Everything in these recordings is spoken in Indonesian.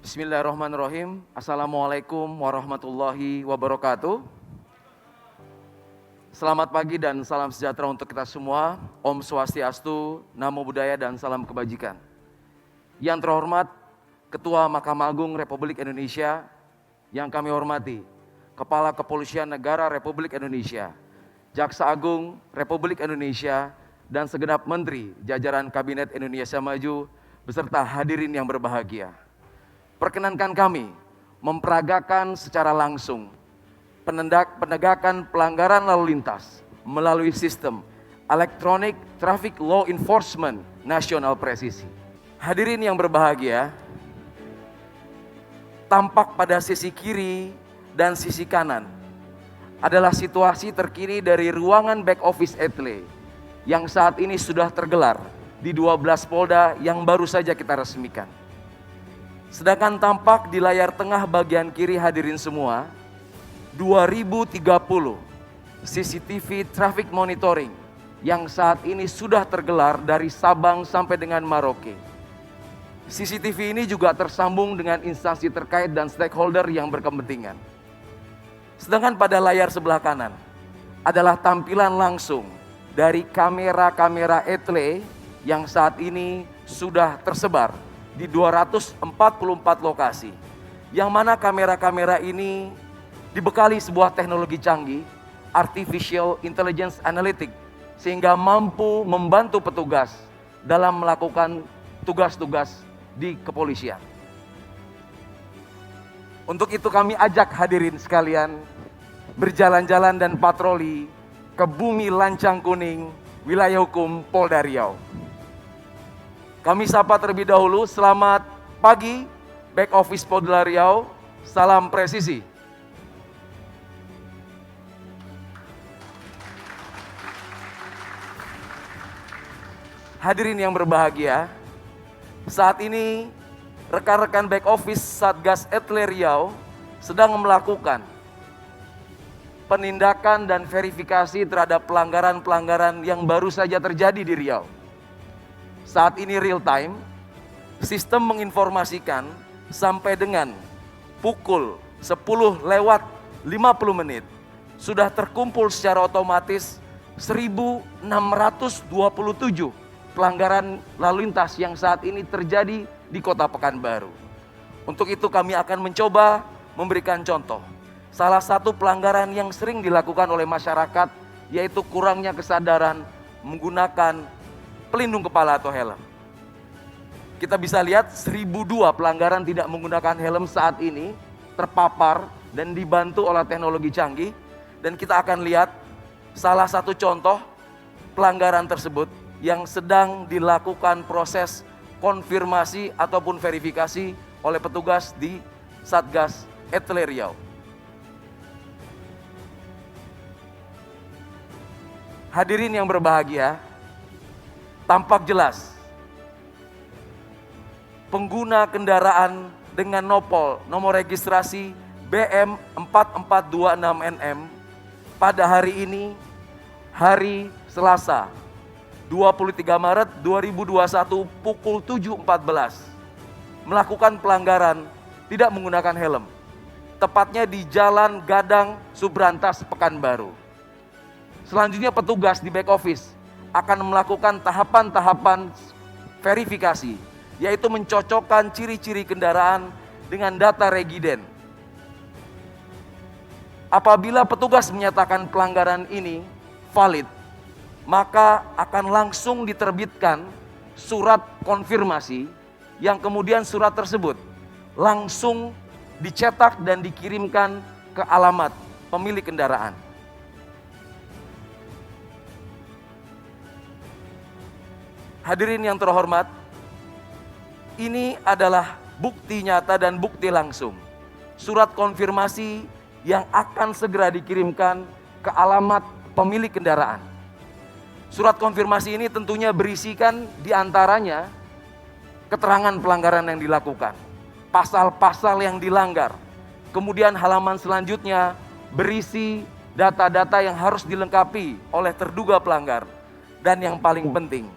Bismillahirrahmanirrahim. Assalamualaikum warahmatullahi wabarakatuh. Selamat pagi dan salam sejahtera untuk kita semua. Om Swastiastu, Namo Buddhaya dan salam kebajikan. Yang terhormat Ketua Mahkamah Agung Republik Indonesia, yang kami hormati Kepala Kepolisian Negara Republik Indonesia, Jaksa Agung Republik Indonesia, dan segenap Menteri jajaran Kabinet Indonesia Maju beserta hadirin yang berbahagia. Perkenankan kami memperagakan secara langsung penegakan pelanggaran lalu lintas melalui sistem Electronic Traffic Law Enforcement Nasional Presisi. Hadirin yang berbahagia, tampak pada sisi kiri dan sisi kanan adalah situasi terkini dari ruangan back office Etle yang saat ini sudah tergelar di 12 Polda yang baru saja kita resmikan. Sedangkan tampak di layar tengah bagian kiri hadirin semua, 2030 CCTV traffic monitoring yang saat ini sudah tergelar dari Sabang sampai dengan Merauke. CCTV ini juga tersambung dengan instansi terkait dan stakeholder yang berkepentingan. Sedangkan pada layar sebelah kanan adalah tampilan langsung dari kamera-kamera Etle yang saat ini sudah tersebar di 244 lokasi, yang mana kamera-kamera ini dibekali sebuah teknologi canggih, Artificial Intelligence Analytics, sehingga mampu membantu petugas dalam melakukan tugas-tugas di kepolisian. Untuk itu kami ajak hadirin sekalian berjalan-jalan dan patroli ke bumi Lancang Kuning, wilayah hukum Polda Riau. Kami sapa terlebih dahulu, selamat pagi back office Polda Riau, salam presisi. Hadirin yang berbahagia, saat ini rekan-rekan back office Satgas Etle Riau sedang melakukan penindakan dan verifikasi terhadap pelanggaran-pelanggaran yang baru saja terjadi di Riau. Saat ini real time, sistem menginformasikan sampai dengan pukul 10 lewat 50 menit sudah terkumpul secara otomatis 1627 pelanggaran lalu lintas yang saat ini terjadi di Kota Pekanbaru. Untuk itu kami akan mencoba memberikan contoh. Salah satu pelanggaran yang sering dilakukan oleh masyarakat yaitu kurangnya kesadaran menggunakan pelindung kepala atau helm. Kita bisa lihat 1002 pelanggaran tidak menggunakan helm saat ini terpapar dan dibantu oleh teknologi canggih. Dan kita akan lihat salah satu contoh pelanggaran tersebut yang sedang dilakukan proses konfirmasi ataupun verifikasi oleh petugas di Satgas Etle Riau. Hadirin yang berbahagia, tampak jelas pengguna kendaraan dengan nomor registrasi BM 4426NM pada hari ini, hari Selasa 23 Maret 2021 pukul 7.14 melakukan pelanggaran tidak menggunakan helm, tepatnya di Jalan Gadang Subrantas Pekanbaru. Selanjutnya petugas di back office akan melakukan tahapan-tahapan verifikasi, yaitu mencocokkan ciri-ciri kendaraan dengan data regiden. Apabila petugas menyatakan pelanggaran ini valid, maka akan langsung diterbitkan surat konfirmasi yang kemudian surat tersebut langsung dicetak dan dikirimkan ke alamat pemilik kendaraan. Hadirin yang terhormat, ini adalah bukti nyata dan bukti langsung. Surat konfirmasi yang akan segera dikirimkan ke alamat pemilik kendaraan. Surat konfirmasi ini tentunya berisikan diantaranya keterangan pelanggaran yang dilakukan, pasal-pasal yang dilanggar. Kemudian halaman selanjutnya berisi data-data yang harus dilengkapi oleh terduga pelanggar. Dan yang paling penting,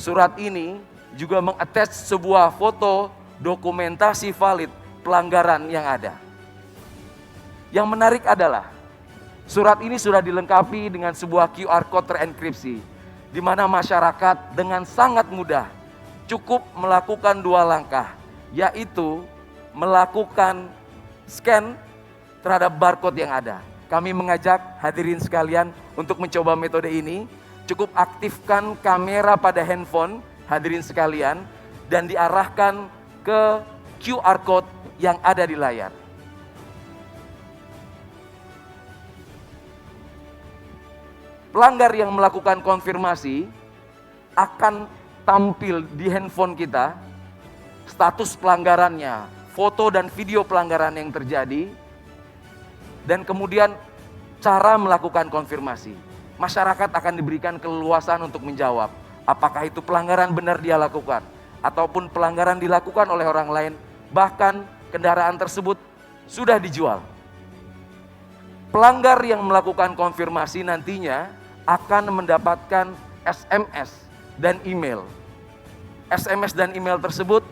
surat ini juga mengattach sebuah foto dokumentasi valid pelanggaran yang ada. Yang menarik adalah surat ini sudah dilengkapi dengan sebuah QR code terenkripsi, di mana masyarakat dengan sangat mudah cukup melakukan 2 langkah, yaitu melakukan scan terhadap barcode yang ada. Kami mengajak hadirin sekalian untuk mencoba metode ini. Cukup aktifkan kamera pada handphone hadirin sekalian dan diarahkan ke QR code yang ada di layar. Pelanggar yang melakukan konfirmasi akan tampil di handphone kita status pelanggarannya, foto dan video pelanggaran yang terjadi, dan kemudian cara melakukan konfirmasi. Masyarakat akan diberikan keleluasan untuk menjawab apakah itu pelanggaran benar dia lakukan ataupun pelanggaran dilakukan oleh orang lain, bahkan kendaraan tersebut sudah dijual. Pelanggar yang melakukan konfirmasi nantinya akan mendapatkan SMS dan email. SMS dan email tersebut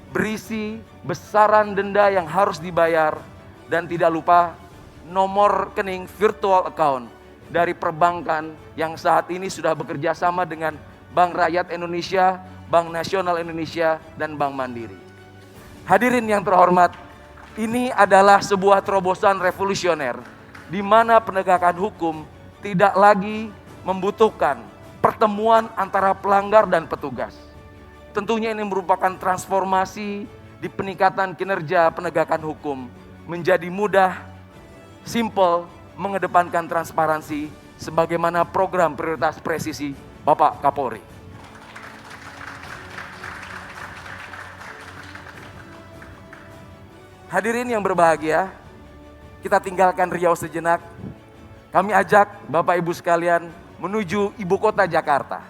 berisi besaran denda yang harus dibayar dan tidak lupa nomor rekening virtual account dari perbankan yang saat ini sudah bekerja sama dengan Bank Rakyat Indonesia, Bank Nasional Indonesia, dan Bank Mandiri. Hadirin yang terhormat, ini adalah sebuah terobosan revolusioner di mana penegakan hukum tidak lagi membutuhkan pertemuan antara pelanggar dan petugas. Tentunya ini merupakan transformasi di peningkatan kinerja penegakan hukum menjadi mudah, simple, mengedepankan transparansi sebagaimana program prioritas presisi Bapak Kapolri. Hadirin yang berbahagia, kita tinggalkan Riau sejenak. Kami ajak Bapak Ibu sekalian menuju ibu kota Jakarta.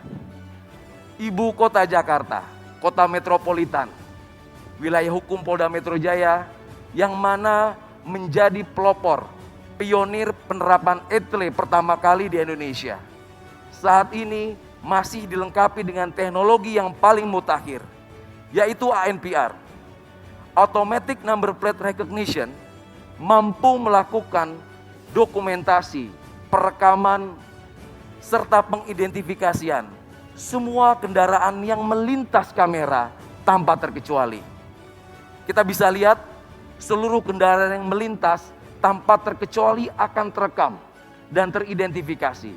Ibu kota Jakarta, kota metropolitan, wilayah hukum Polda Metro Jaya yang mana menjadi pelopor, pionir penerapan ETLE pertama kali di Indonesia. Saat ini masih dilengkapi dengan teknologi yang paling mutakhir, yaitu ANPR, Automatic Number Plate Recognition, mampu melakukan dokumentasi, perekaman, serta pengidentifikasian semua kendaraan yang melintas kamera tanpa terkecuali. Kita bisa lihat seluruh kendaraan yang melintas tanpa terkecuali akan terekam dan teridentifikasi.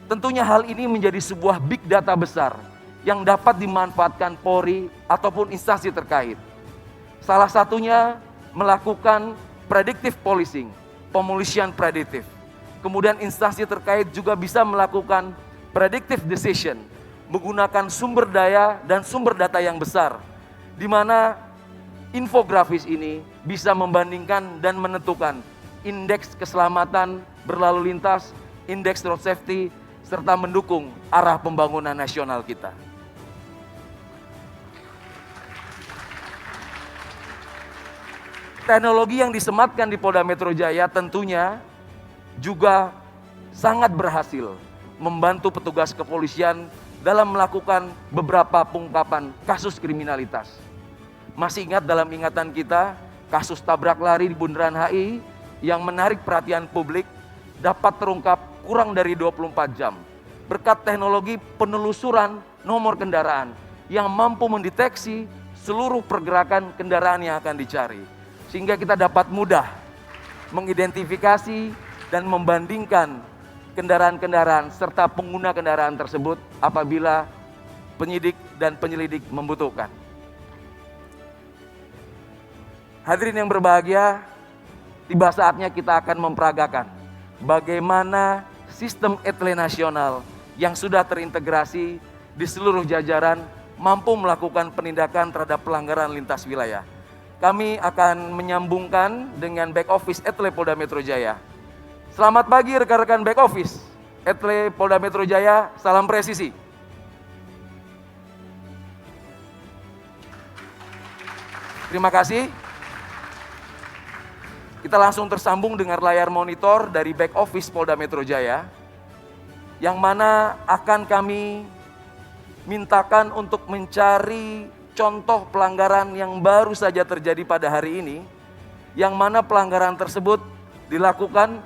Tentunya hal ini menjadi sebuah big data besar yang dapat dimanfaatkan Polri ataupun instansi terkait. Salah satunya melakukan predictive policing, pemolisian prediktif. Kemudian instansi terkait juga bisa melakukan predictive decision, menggunakan sumber daya dan sumber data yang besar, di mana infografis ini bisa membandingkan dan menentukan indeks keselamatan berlalu lintas, indeks road safety, serta mendukung arah pembangunan nasional kita. Teknologi yang disematkan di Polda Metro Jaya tentunya juga sangat berhasil membantu petugas kepolisian dalam melakukan beberapa pengungkapan kasus kriminalitas. Masih ingat dalam ingatan kita kasus tabrak lari di Bundaran HI yang menarik perhatian publik dapat terungkap kurang dari 24 jam berkat teknologi penelusuran nomor kendaraan yang mampu mendeteksi seluruh pergerakan kendaraan yang akan dicari, sehingga kita dapat mudah mengidentifikasi dan membandingkan kendaraan-kendaraan serta pengguna kendaraan tersebut apabila penyidik dan penyelidik membutuhkan. Hadirin yang berbahagia, tiba saatnya kita akan memperagakan bagaimana sistem ETLE nasional yang sudah terintegrasi di seluruh jajaran mampu melakukan penindakan terhadap pelanggaran lintas wilayah. Kami akan menyambungkan dengan back office ETLE Polda Metro Jaya. Selamat pagi rekan-rekan back office ETLE Polda Metro Jaya, salam presisi. Terima kasih. Kita langsung tersambung dengan layar monitor dari back office Polda Metro Jaya, yang mana akan kami mintakan untuk mencari contoh pelanggaran yang baru saja terjadi pada hari ini, yang mana pelanggaran tersebut dilakukan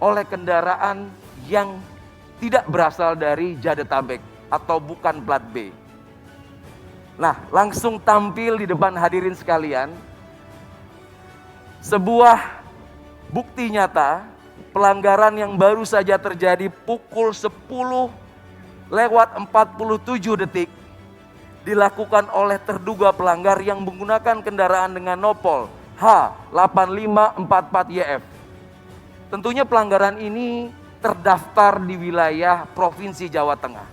oleh kendaraan yang tidak berasal dari Jabodetabek atau bukan plat B. Nah, langsung tampil di depan hadirin sekalian sebuah bukti nyata pelanggaran yang baru saja terjadi pukul 10:47 dilakukan oleh terduga pelanggar yang menggunakan kendaraan dengan nopol H8544YF. Tentunya pelanggaran ini terdaftar di wilayah Provinsi Jawa Tengah.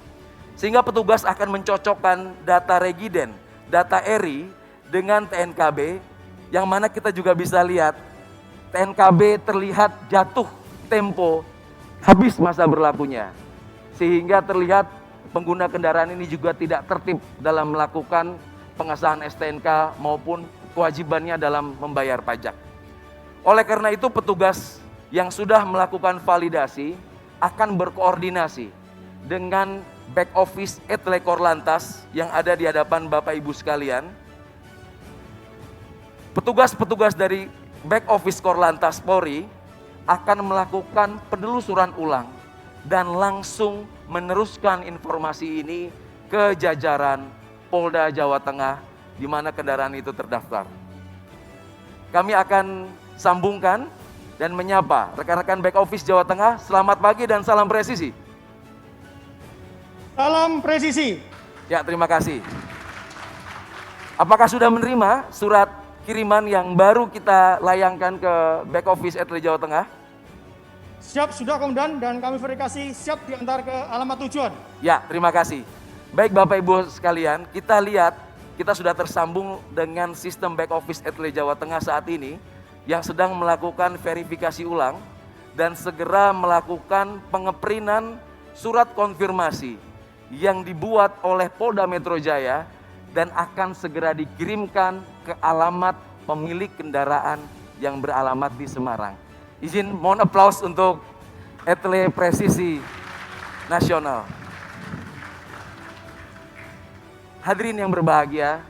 Sehingga petugas akan mencocokkan data regiden, data ERI dengan TNKB, yang mana kita juga bisa lihat TNKB terlihat jatuh tempo habis masa berlakunya. Sehingga terlihat pengguna kendaraan ini juga tidak tertib dalam melakukan pengesahan STNK maupun kewajibannya dalam membayar pajak. Oleh karena itu petugas yang sudah melakukan validasi akan berkoordinasi dengan back office Etle Korlantas yang ada di hadapan Bapak Ibu sekalian. Petugas-petugas dari back office Korlantas Polri akan melakukan penelusuran ulang dan langsung meneruskan informasi ini ke jajaran Polda Jawa Tengah di mana kendaraan itu terdaftar. Kami akan sambungkan dan menyapa rekan-rekan back office Jawa Tengah. Selamat pagi dan salam presisi. Salam presisi. Ya, terima kasih. Apakah sudah menerima surat kiriman yang baru kita layangkan ke back office Etle Jawa Tengah? Siap, sudah Komandan, dan kami verifikasi siap diantar ke alamat tujuan. Ya, terima kasih. Baik Bapak Ibu sekalian, kita lihat kita sudah tersambung dengan sistem back office Etle Jawa Tengah saat ini yang sedang melakukan verifikasi ulang dan segera melakukan pengeprintan surat konfirmasi yang dibuat oleh Polda Metro Jaya dan akan segera dikirimkan ke alamat pemilik kendaraan yang beralamat di Semarang. Izin mohon aplaus untuk Etle Presisi Nasional. Hadirin yang berbahagia,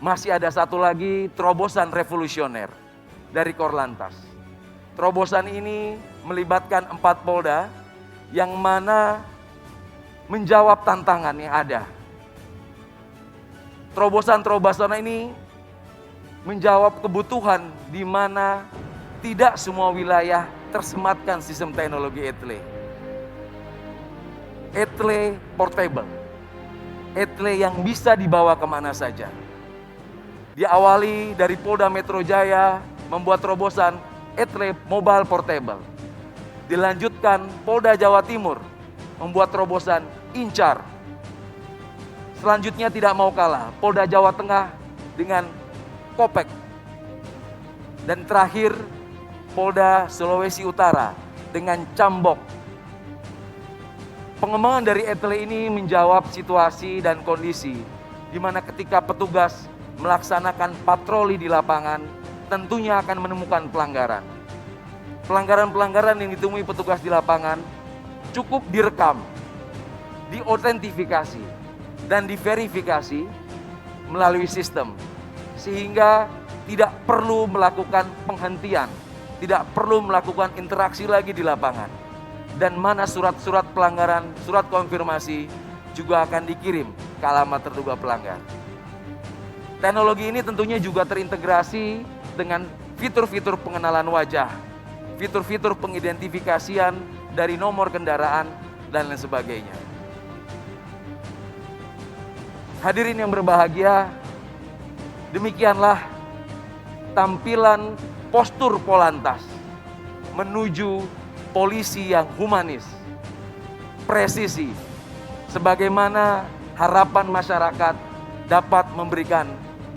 masih ada satu lagi terobosan revolusioner dari Korlantas. Terobosan ini melibatkan 4 Polda yang mana menjawab tantangan yang ada. Terobosan-terobosan ini menjawab kebutuhan di mana tidak semua wilayah tersematkan sistem teknologi Etle. Etle portable. Etle yang bisa dibawa kemana saja. Diawali dari Polda Metro Jaya membuat terobosan Etle Mobile Portable. Dilanjutkan Polda Jawa Timur membuat terobosan Incar. Selanjutnya tidak mau kalah, Polda Jawa Tengah dengan Kopek. Dan terakhir Polda Sulawesi Utara dengan Cambok. Pengembangan dari Etle ini menjawab situasi dan kondisi di mana ketika petugas melaksanakan patroli di lapangan tentunya akan menemukan pelanggaran. Pelanggaran-pelanggaran yang ditemui petugas di lapangan cukup direkam, diautentifikasi, dan diverifikasi melalui sistem. Sehingga tidak perlu melakukan penghentian, tidak perlu melakukan interaksi lagi di lapangan. Dan mana surat-surat pelanggaran, surat konfirmasi juga akan dikirim ke alamat terduga pelanggar. Teknologi ini tentunya juga terintegrasi dengan fitur-fitur pengenalan wajah, fitur-fitur pengidentifikasian dari nomor kendaraan, dan lain sebagainya. Hadirin yang berbahagia, demikianlah tampilan postur Polantas menuju polisi yang humanis, presisi, sebagaimana harapan masyarakat dapat memberikan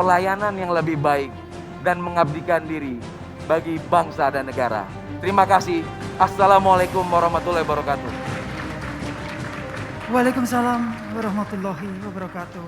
pelayanan yang lebih baik dan mengabdikan diri bagi bangsa dan negara. Terima kasih. Assalamualaikum warahmatullahi wabarakatuh. Waalaikumsalam warahmatullahi wabarakatuh.